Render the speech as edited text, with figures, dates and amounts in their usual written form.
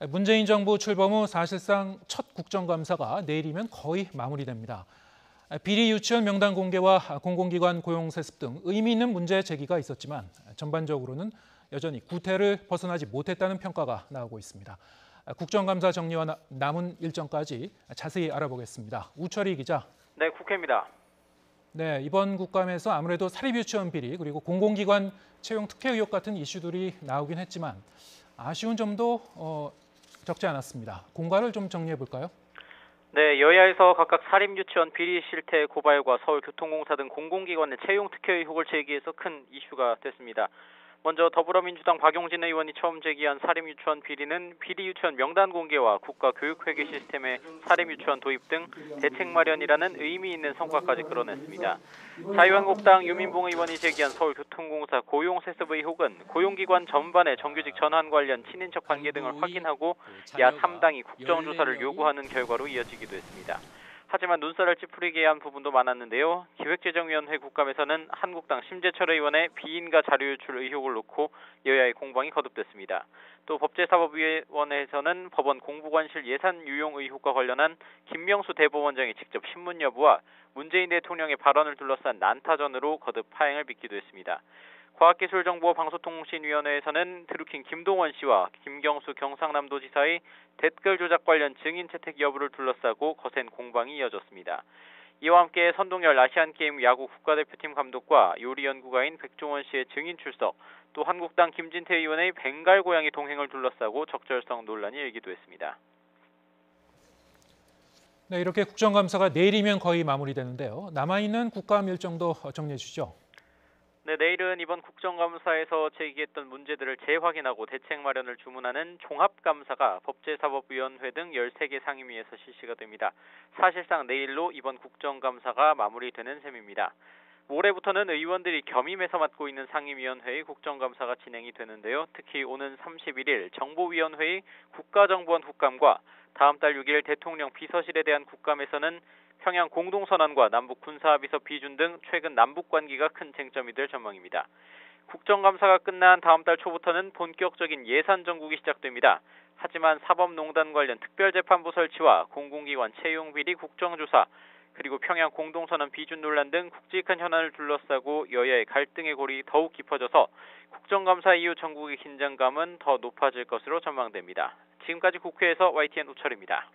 문재인 정부 출범 후 사실상 첫 국정감사가 내일이면 거의 마무리됩니다. 비리 유치원 명단 공개와 공공기관 고용 세습 등 의미 있는 문제 제기가 있었지만 전반적으로는 여전히 구태를 벗어나지 못했다는 평가가 나오고 있습니다. 국정감사 정리와 남은 일정까지 자세히 알아보겠습니다. 우철희 기자. 네, 국회입니다. 네, 이번 국감에서 아무래도 사립유치원 비리 그리고 공공기관 채용 특혜 의혹 같은 이슈들이 나오긴 했지만 아쉬운 점도 적지 않았습니다. 공과를 좀 정리해 볼까요? 네, 여야에서 각각 사립유치원 비리 실태 고발과 서울교통공사 등 공공기관의 채용 특혜 의혹을 제기해서 큰 이슈가 됐습니다. 먼저 더불어민주당 박용진 의원이 처음 제기한 사립유치원 비리는 비리유치원 명단 공개와 국가교육회계 시스템의 사립유치원 도입 등 대책 마련이라는 의미 있는 성과까지 끌어냈습니다. 자유한국당 유민봉 의원이 제기한 서울교통공사 고용세습 의혹은 고용기관 전반의 정규직 전환 관련 친인척 관계 등을 확인하고 야 3당이 국정조사를 요구하는 결과로 이어지기도 했습니다. 하지만 눈살을 찌푸리게 한 부분도 많았는데요. 기획재정위원회 국감에서는 한국당 심재철 의원의 비인가 자료 유출 의혹을 놓고 여야의 공방이 거듭됐습니다. 또 법제사법위원회에서는 법원 공보관실 예산 유용 의혹과 관련한 김명수 대법원장의 직접 신문 여부와 문재인 대통령의 발언을 둘러싼 난타전으로 거듭 파행을 빚기도 했습니다. 과학기술정보방송통신위원회에서는 드루킹 김동원 씨와 김경수 경상남도지사의 댓글 조작 관련 증인 채택 여부를 둘러싸고 거센 공방이 이어졌습니다. 이와 함께 선동열 아시안게임 야구 국가대표팀 감독과 요리연구가인 백종원 씨의 증인 출석, 또 한국당 김진태 의원의 벵갈 고양이 동행을 둘러싸고 적절성 논란이 일기도 했습니다. 네, 이렇게 국정감사가 내일이면 거의 마무리되는데요. 남아있는 국감 일정도 정리해 주시죠. 네, 내일은 이번 국정감사에서 제기했던 문제들을 재확인하고 대책 마련을 주문하는 종합감사가 법제사법위원회 등 13개 상임위에서 실시가 됩니다. 사실상 내일로 이번 국정감사가 마무리되는 셈입니다. 모레부터는 의원들이 겸임해서 맡고 있는 상임위원회의 국정감사가 진행이 되는데요. 특히 오는 31일 정보위원회의 국가정보원 국감과 다음 달 6일 대통령 비서실에 대한 국감에서는 평양 공동선언과 남북 군사합의서 비준 등 최근 남북 관계가 큰 쟁점이 될 전망입니다. 국정감사가 끝난 다음 달 초부터는 본격적인 예산 정국이 시작됩니다. 하지만 사법농단 관련 특별재판부 설치와 공공기관 채용 비리 국정조사, 그리고 평양 공동선언 비준 논란 등 굵직한 현안을 둘러싸고 여야의 갈등의 골이 더욱 깊어져서 국정감사 이후 전국의 긴장감은 더 높아질 것으로 전망됩니다. 지금까지 국회에서 YTN 우철입니다.